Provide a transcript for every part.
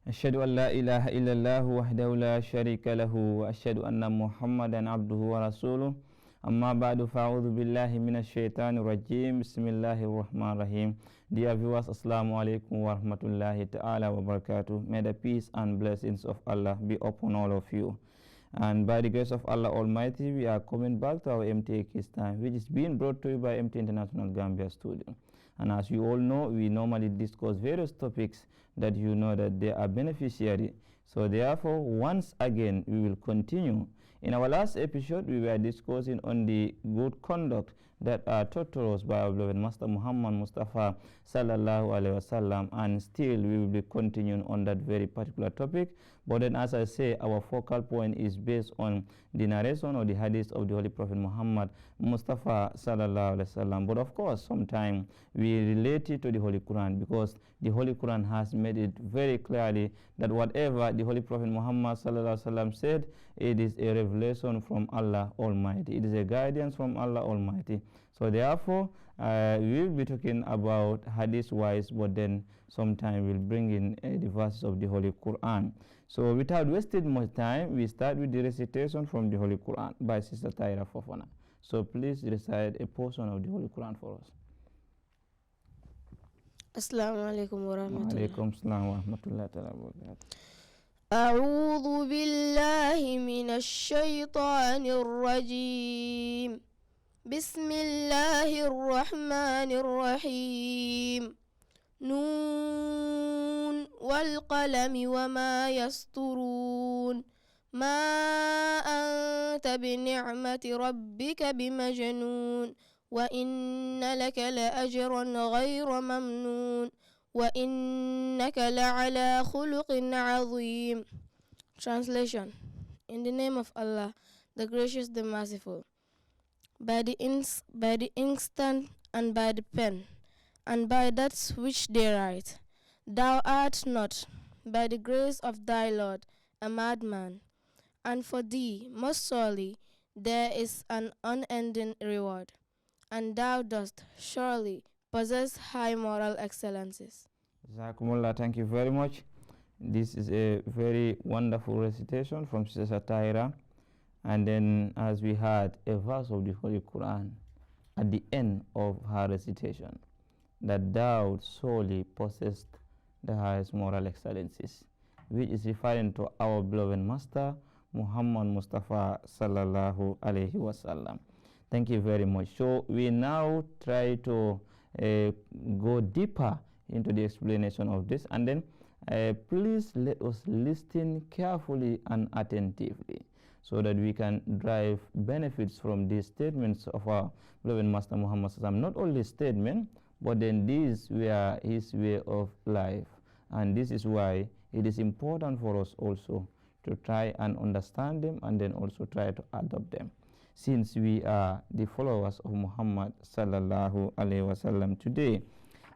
أشهد أن لا إله إلا الله وحده لا شريك له وأشهد أن محمدا عبده ورسوله أما بعد فأعوذ بالله من الشيطان الرجيم بسم الله الرحمن الرحيم. Dear viewers, Assalamu alaikum wa rahmatullahi ta'ala wa barakatuh. May the peace and blessings of Allah be upon all of you. And by the grace of Allah Almighty, we are coming back to our MTA Kids Time, which is being brought to you by MTA International Gambia Studios. And as you all know, we normally discuss various topics that you know that they are beneficiary. So therefore, once again, we will continue. In our last episode, we were discussing on the good conduct that are taught to us by our beloved Master Muhammad Mustafa sallallahu alaihi wasallam, and still we will be continuing on that very particular topic. But then, as I say, our focal point is based on the narration or the hadith of the Holy Prophet Muhammad Mustafa sallallahu alaihi wasallam. But of course, sometimes we relate it to the Holy Quran, because the Holy Quran has made it very clearly that whatever the Holy Prophet Muhammad sallallahu alaihi wasallam said, it is a revelation from Allah Almighty. It is a guidance from Allah Almighty. So therefore, we will be talking about hadith wise, but then sometime we'll bring in the verses of the Holy Quran. So without wasting much time, we start with the recitation from the Holy Quran by Sister Taira Fofana. So please recite a portion of the Holy Quran for us. Assalamu alaikum wa rahmatullah. Alaikum salam wa rahmatullahi wa barakatuh. أعوذ بالله من الشيطان الرجيم بسم الله الرحمن الرحيم نون والقلم وما يسطرون ما أنت بنعمة ربك بمجنون وإن لك لأجرا غير ممنون وَإِنَّكَ لَعَلَى خُلُقٍ عَظِيمٍ. Translation. In the name of Allah, the gracious, the merciful. By the instant and by the pen, and by that which they write, thou art not, by the grace of thy Lord, a madman. And for thee, most surely, there is an unending reward, and thou dost surely possess high moral excellences. Jazakumullah, thank you very much. This is a very wonderful recitation from Sister Taira. And then, as we had a verse of the Holy Quran at the end of her recitation, that thou solely possessed the highest moral excellences, which is referring to our beloved Master Muhammad Mustafa sallallahu alaihi wasallam. Thank you very much. So we now try to go deeper into the explanation of this, and then please let us listen carefully and attentively so that we can derive benefits from these statements of our beloved Master Muhammad sallallahu. Not only statement, but then these were his way of life, and this is why it is important for us also to try and understand them, and then also try to adopt them, since we are the followers of Muhammad sallallahu alaihi wasallam today.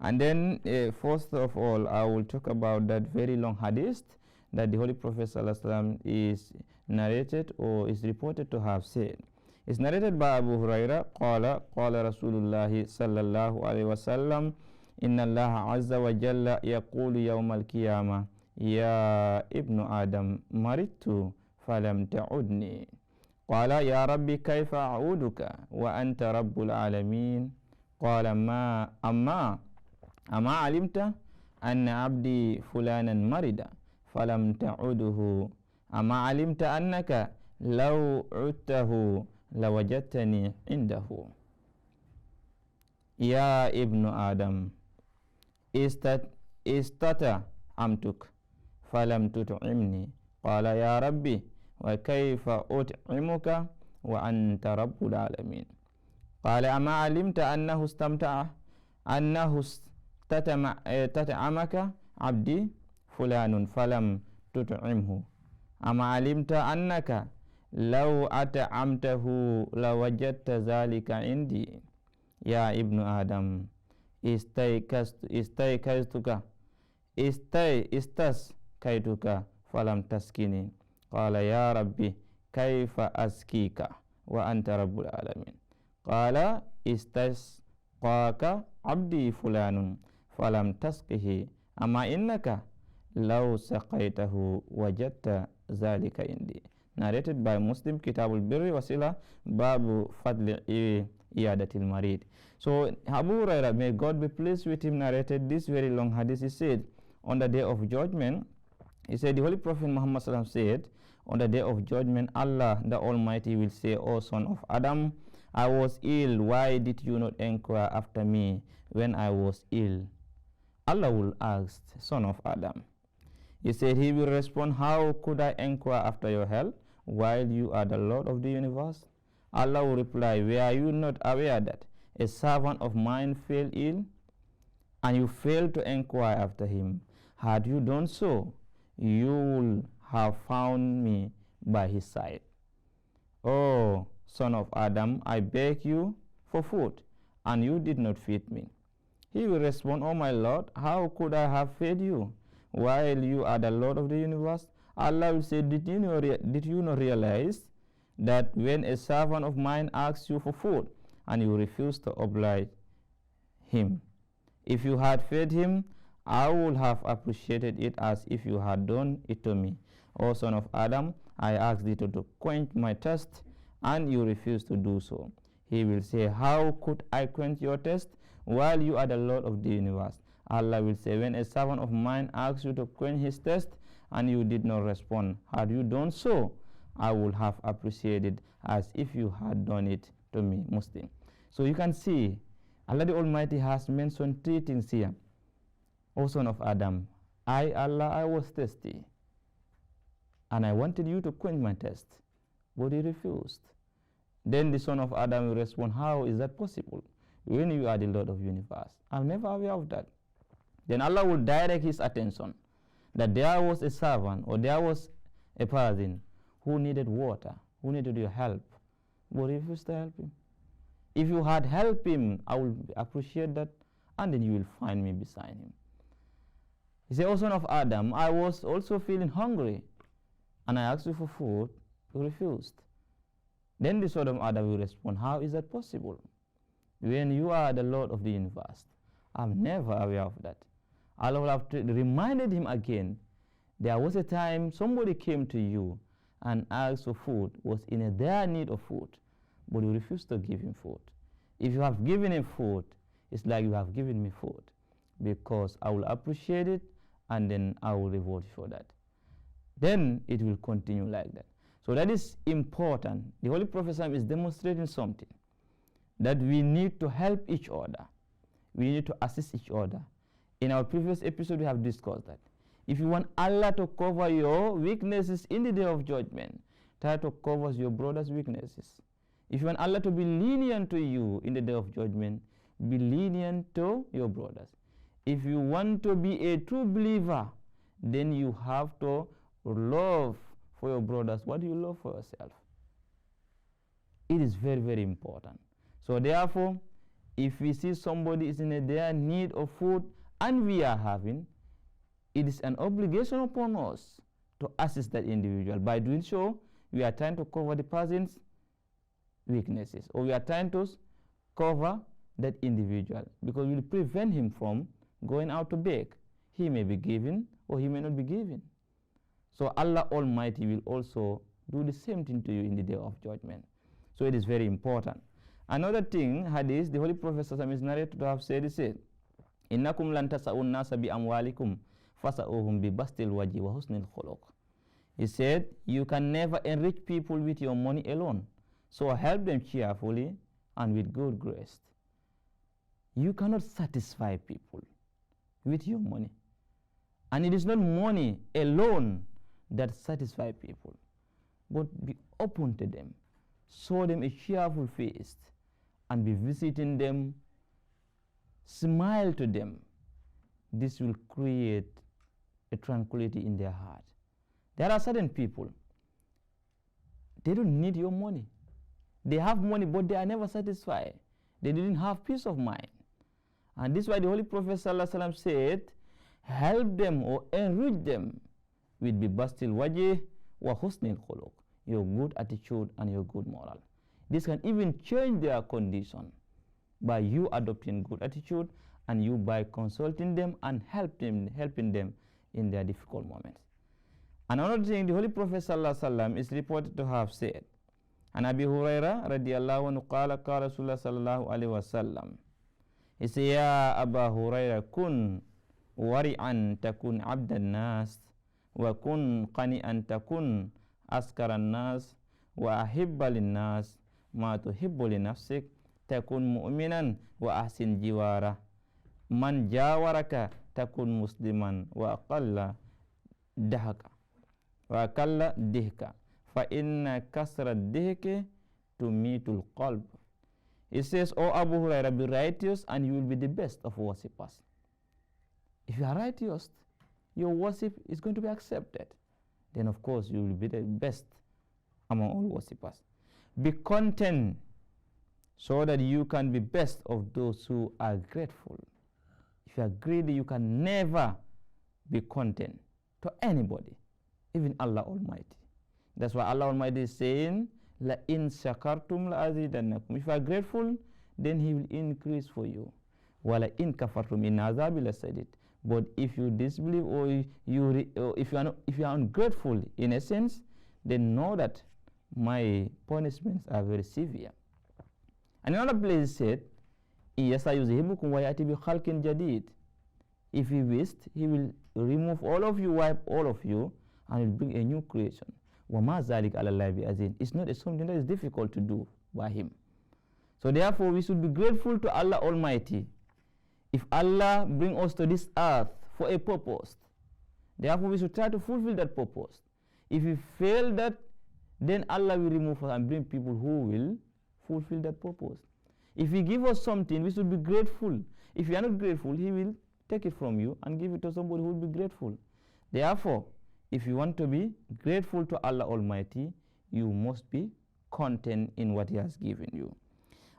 And then first of all, I will talk about that very long hadith that the Holy Prophet sallallahu alaihi wasallam is narrated or is reported to have said. It's narrated by Abu Huraira, قال رسول الله صلى الله عليه وسلم إن الله عز وجل يقول يوم القيامة يا ابن آدم مرضت فلم تعدني قال يا ربي كيف أعودك وأنت رب العالمين قال أما علمت أن عبدي فلانا مرض فلم تعده أما علمت أنك لو عدته لوجدتني عنده يا ابن آدم استطعمتك فلم تطعمني قال يا ربي وكيف أطعمك وأنت رب العالمين قال أما علمت أنه استطعمك عبدي فلان فلم تطعمه أما علمت أنك لو أطعمته لوجدت ذلك عندي يا ابن آدم استسقيتك فلم تسقني قال يا ربي كيف أسقيك وأنت رب العالمين قال استسقاك عبدي فلان فلم تسقه أما إنك لو سقيته وجدت ذلك عندي. Narrated by Muslim, Kitabul Birri Wasila, Babu Fadli Iyadatil Marid. So Abu Huraira, may God be pleased with him, narrated this very long hadith. He said, on the day of judgment, he said, the Holy Prophet Muhammad Sallam said, on the day of judgment, Allah the Almighty will say, O son of Adam, I was ill. Why did you not inquire after me when I was ill? Allah will ask, son of Adam. He said, he will respond, how could I inquire after your health while you are the Lord of the universe? Allah will reply, were you not aware that a servant of mine fell ill and you failed to inquire after him? Had you done so, you would have found me by his side. Oh, son of Adam, I beg you for food, and you did not feed me. He will respond, oh my Lord, how could I have fed you while you are the Lord of the universe? Allah will say, did you not realize that when a servant of mine asks you for food and you refuse to oblige him, if you had fed him, I would have appreciated it as if you had done it to me. O son of Adam, I asked thee to quench my thirst, and you refuse to do so. He will say, how could I quench your thirst while you are the Lord of the universe? Allah will say, when a servant of mine asks you to quench his thirst and you did not respond, had you done so, I would have appreciated as if you had done it to me. Muslim. So you can see, Allah the Almighty has mentioned three things here. O son of Adam, Allah, I was thirsty, and I wanted you to quench my thirst, but you refused. Then the son of Adam will respond, how is that possible when you are the Lord of the universe? I'm never aware of that. Then Allah will direct his attention that there was a servant or there was a person who needed water, who needed your help, but you refused to help him. If you had helped him, I will appreciate that, and then you will find me beside him. He said, O son of Adam, I was also feeling hungry, and I asked you for food, you refused. Then the son of Adam will respond, how is that possible when you are the Lord of the universe? I'm never aware of that. Allah will have reminded him again. There was a time somebody came to you and asked for food, was in a dire need of food, but you refused to give him food. If you have given him food, it's like you have given me food, because I will appreciate it and then I will reward you for that. Then it will continue like that. So that is important. The Holy Prophet is demonstrating something, that we need to help each other. We need to assist each other. In our previous episode, we have discussed that. If you want Allah to cover your weaknesses in the day of judgment, try to cover your brother's weaknesses. If you want Allah to be lenient to you in the day of judgment, be lenient to your brothers. If you want to be a true believer, then you have to love for your brothers what you love for yourself. It is very, very important. So therefore, if we see somebody is in a dire need of food and we are having, it is an obligation upon us to assist that individual. By doing so, we are trying to cover the person's weaknesses, or we are trying to cover that individual, because we will prevent him from going out to beg. He may be given or he may not be given. So Allah Almighty will also do the same thing to you in the day of judgment. So it is very important. Another thing, hadith, the Holy Prophet is narrated to have said, he said, Innakum lan tasa'un nasa bi amwalikum fasa'uhum bi bastil waji wa husnil khuluq. He said, you can never enrich people with your money alone. So help them cheerfully and with good grace. You cannot satisfy people with your money. And it is not money alone that satisfies people, but be open to them. Show them a cheerful face and be visiting them. Smile to them. This will create a tranquility in their heart. There are certain people, they don't need your money. They have money, but they are never satisfied. They didn't have peace of mind. And this is why the Holy Prophet ﷺ said, help them or enrich them with bibastil wajih wa husnil khuluq, your good attitude and your good moral. This can even change their condition by you adopting good attitude and you by consulting them and helping them in their difficult moments. Another thing, the Holy Prophet sallallahu alaihi wasallam is reported to have said, and Abi Huraira radiyallahu anhu qala qala Rasulullah sallallahu alaihi wasallam, he said, Ya Aba Huraira, kun wari'an takun abdan nas, wa kun qani'an takun askaran nas, wa ahibba lin nas, ma tuhibbu li nafsik, takun mu'minan wa ahsin jiwara, man jawaraka takun musliman wa aqalla dahaka wa aqalla dihka, fa inna kasra dihki tumitul qalb. It says, O Abu Hurairah, be righteous and you will be the best of worshippers. If you are righteous, your worship is going to be accepted. Then of course you will be the best among all worshippers. Be content so that you can be best of those who are grateful. If you are greedy, you can never be content to anybody, even Allah Almighty. That's why Allah Almighty is saying, La in shakartum la azidannakum. If you are grateful, then He will increase for you. Wala in kafartum in azabi lasadid. But if you disbelieve or if you are ungrateful in a sense, then know that my punishments are very severe. And another place said, if He wished, He will remove all of you, wipe all of you, and will bring a new creation. It's not something that is difficult to do by Him. So therefore, we should be grateful to Allah Almighty. If Allah bring us to this earth for a purpose, therefore we should try to fulfill that purpose. If we fail that, then Allah will remove us and bring people who will fulfill that purpose. If He give us something, we should be grateful. If you are not grateful, He will take it from you and give it to somebody who will be grateful. Therefore, if you want to be grateful to Allah Almighty, you must be content in what He has given you.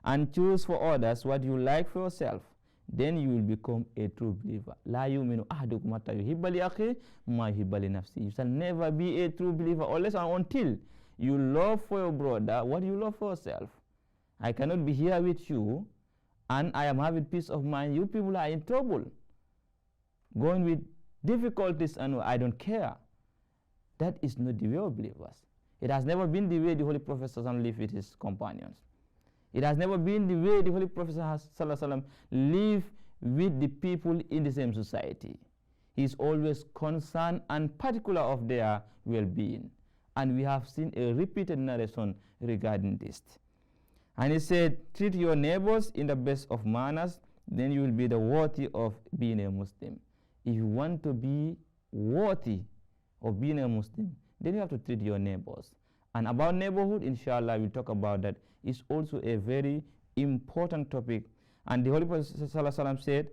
And choose for others what you like for yourself. Then you will become a true believer. La yu'minu ahadukum hatta yuhibba li akhihi ma yuhibba li nafsihi. You shall never be a true believer unless and until you love for your brother what you love for yourself. I cannot be here with you and I am having peace of mind. You people are in trouble, going with difficulties, and I don't care. That is not the way of believers. It has never been the way the Holy Prophet lived with his companions. It has never been the way the Holy Prophet lived with the people in the same society. He is always concerned and particular of their well-being. And we have seen a repeated narration regarding this. And he said, treat your neighbors in the best of manners, then you will be the worthy of being a Muslim. If you want to be worthy of being a Muslim, then you have to treat your neighbors. And about neighborhood, inshallah, we'll talk about that. It's also a very important topic. And the Holy Prophet said,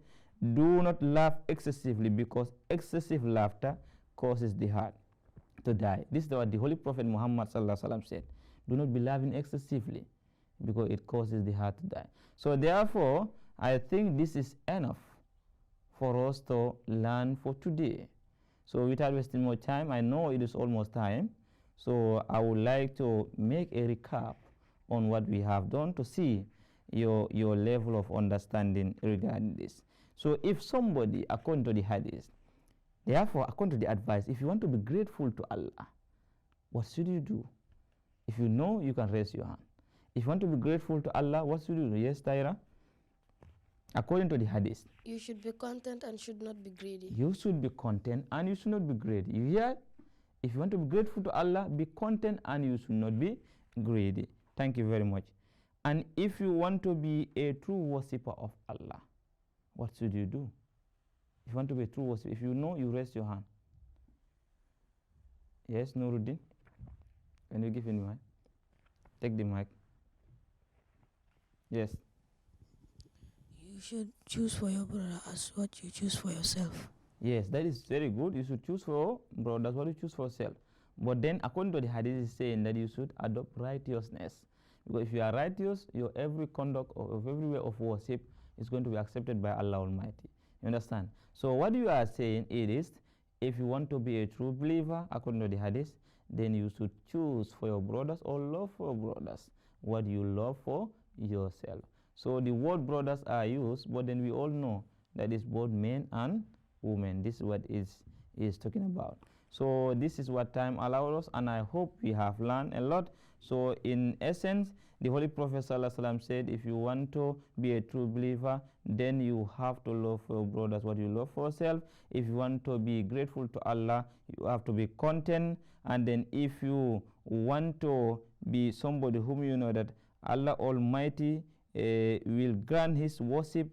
do not laugh excessively, because excessive laughter causes the heart to die. This is what the Holy Prophet Muhammad said. Do not be laughing excessively, because it causes the heart to die. So therefore, I think this is enough for us to learn for today. So without wasting more time, I know it is almost time. So I would like to make a recap on what we have done to see your level of understanding regarding this. So if somebody, according to the hadith, therefore according to the advice, if you want to be grateful to Allah, what should you do? If you know, you can raise your hand. If you want to be grateful to Allah, what should you do? Yes, Tyra? According to the hadith, you should be content and should not be greedy. You should be content and you should not be greedy. You hear? If you want to be grateful to Allah, be content and you should not be greedy. Thank you very much. And if you want to be a true worshipper of Allah, what should you do? If you want to be a true worshipper, if you know, you raise your hand. Yes, Nuruddin? Can you give him the mic? Take the mic. Yes. You should choose for your brother as what you choose for yourself. Yes, that is very good. You should choose for brothers what you choose for yourself. But then, according to the hadith, is saying that you should adopt righteousness. Because if you are righteous, your every conduct of every way of worship is going to be accepted by Allah Almighty. You understand? So what you are saying is, if you want to be a true believer, according to the hadith, then you should choose for your brothers or love for your brothers what you love for yourself. So the word brothers are used, but then we all know that it's both men and women. This is what is is talking about. So this is what time allowed us, and I hope we have learned a lot. So in essence, the Holy Prophet ﷺ said, if you want to be a true believer, then you have to love for your brothers what you love for yourself. If you want to be grateful to Allah, you have to be content. And then if you want to be somebody whom you know that Allah Almighty will grant his worship,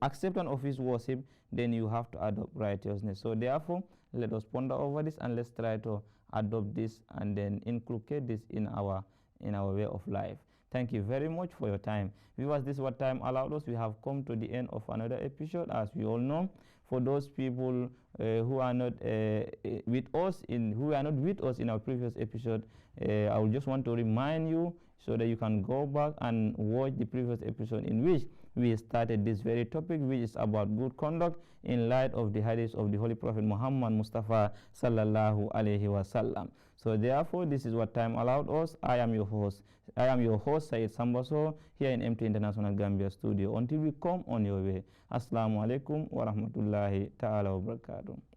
acceptance of his worship, then you have to adopt righteousness. So therefore, let us ponder over this and let's try to adopt this and then inculcate this in our way of life. Thank you very much for your time. Viewers, this is what time allowed us. We have come to the end of another episode, as we all know. For those people who are not with us in our previous episode, I will just want to remind you so that you can go back and watch the previous episode in which we started this very topic, which is about good conduct in light of the hadith of the Holy Prophet Muhammad Mustafa sallallahu alaihi wasallam. So therefore, this is what time allowed us. I am your host, Said Sambaso, here in MTA International Gambia Studio. Until we come on your way. Assalamu alaikum wa rahmatullahi ta'ala wa barakatuh.